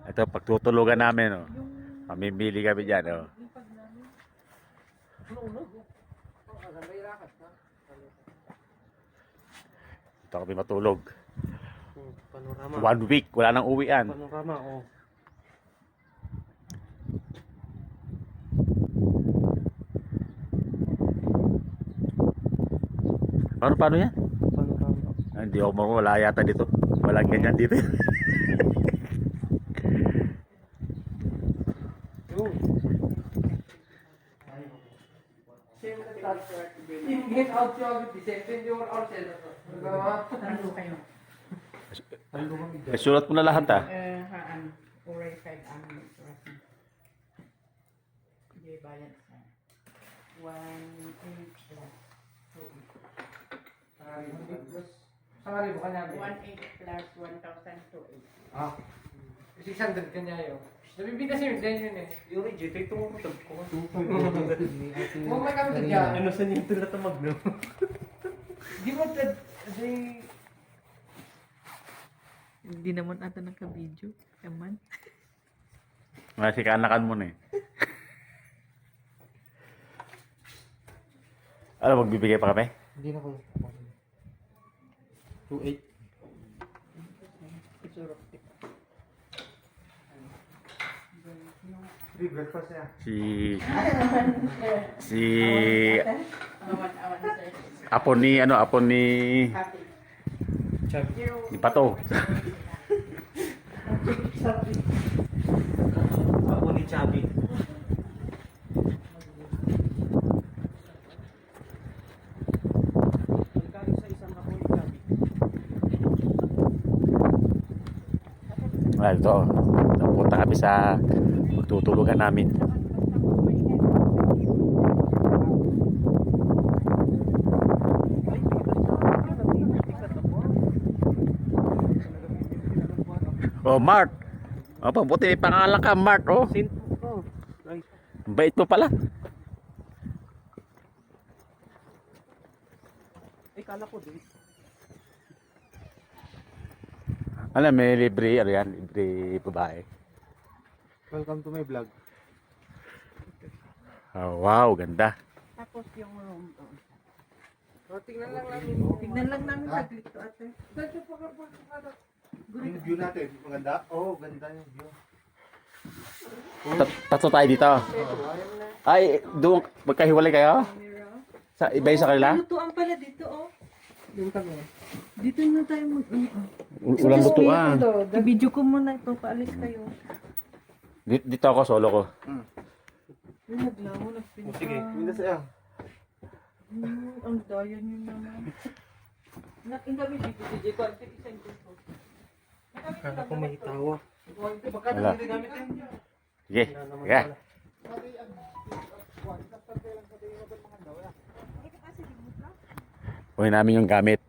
Ito, pagtutulugan namin, oh. Mamimili kami dyan, oh. Ito kami matulog. Panorama. 1 week, wala nang uwian. Panorama, oh. Paano yan? Panorama. Hindi ako marunong, wala yata dito. Walang ganyan dito. Get out your deception your ourselves. Talo kayo. Sulat mo na lahat, ah. Haan. Oray 5 ang surat mo. Hindi bayad sa 1.8 plus 2.8. Sorry, bukan nabi. 1.8 plus 1,000 Ah. 600 kanya yun. Nabibigay kasi yun, din yun eh. Yung reject, ito mo ko ko. Huwag may kami kanya. Ano sa niyo ito natamag, no? Di mo tad... Hindi naman ata naka-video. Kaman. Kasi kaanakan mo na, eh. Ano, magbibigay pa kami? Hindi na ko. 2.8. Free breakfast ya. Si Awan-awan sir. Apo ni Happy. ni Pato. Ako ni Chubby. Pagkain sa isang ako ni Chubby. Well, ito. Napunta kami sa magtutulugan namin. Oh, Mart. Oh, buti may pangalan ka, Mart, oh. Sint. Oh. Right. Bait mo pala. Kala ko din. Alam, may libre, ano yan, libre babae. Welcome to my vlog. Oh, wow, ganda. Tapos yung room doon. Tingnan lang namin. Tignan lang namin saglit to ate. Yung view natin, maganda? Oo, ganda yung view. Tatlo tayo dito. Ay, doon, magkahiwalay kayo? Sa iba yung sa kanila? Lutuan pala dito oh. Yung kami. Dito na tayo mag Ulang lutuan. I-video ko muna ito. Paalis kayo. Dito ako, solo ko. Yung naglaho, nagpinta. Sige, minda sa'yo. Ang daya nyo naman. Ang kami dito, DJ ko. Ang isang ko. Kala ko may tawa. Wala. Sige, sige. Kunin namin yung gamit.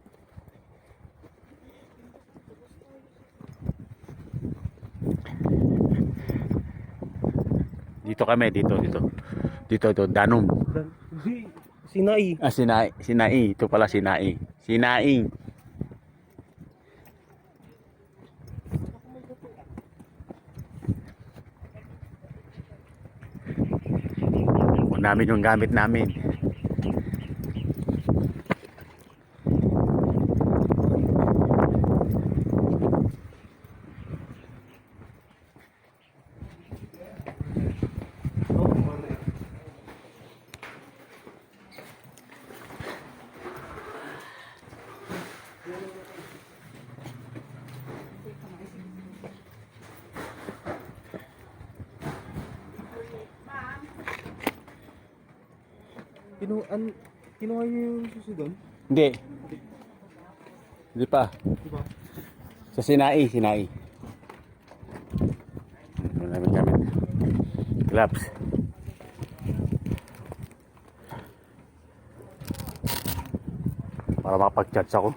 Dito kami, dito, Danong. Sinai. Ah, Sinai. Ito pala Sinai. Sinaing. Kunin namin yung gamit namin. Kinuha niyo yung susi doon? Hindi. Hindi pa. Diba? Sa Sinai. Kunin namin gamit. Gloves. Para makapag-charge ako.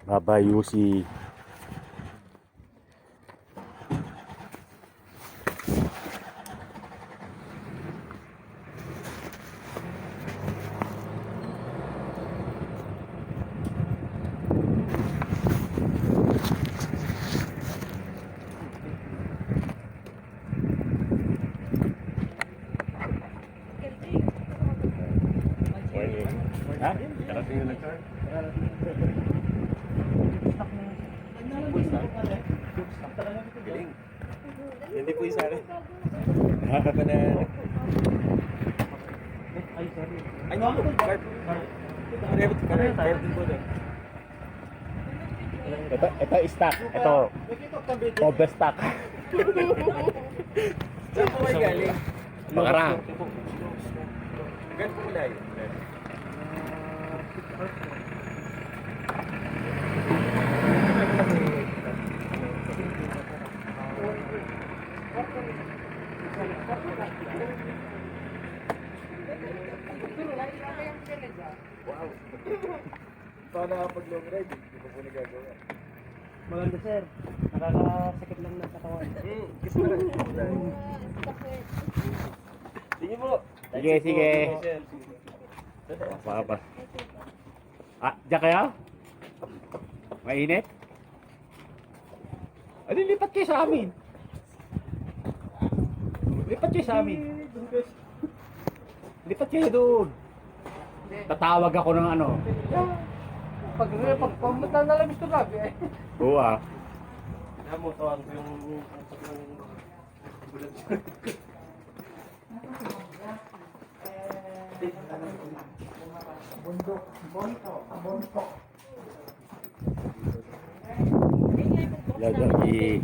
Babayusi. Ha? Karating na car? Galing. Hindi po isa rin. Ay, sorry. Ay, no, carp. Carp din po doon. Ito stock. Ito overstock. Saan po kayo galing? Bakarang. Gan po layo. Wow. Paano pag long ride? Hindi ko po nagagawa. Maganda sir. Nakakasakit lang ng katawan. Kiss mo lang. Sige po. Sige, sige. Apa? Ah, diyan kayo? Mainit? Ano, lipat kayo sa amin. Lipat kayo sa amin. Lipat kayo doon. Tatawag ako ng ano. Pag pumunta na lang gusto gabi eh. Oo ah. Alam mo, tawag ko yung Bundok. Lagi.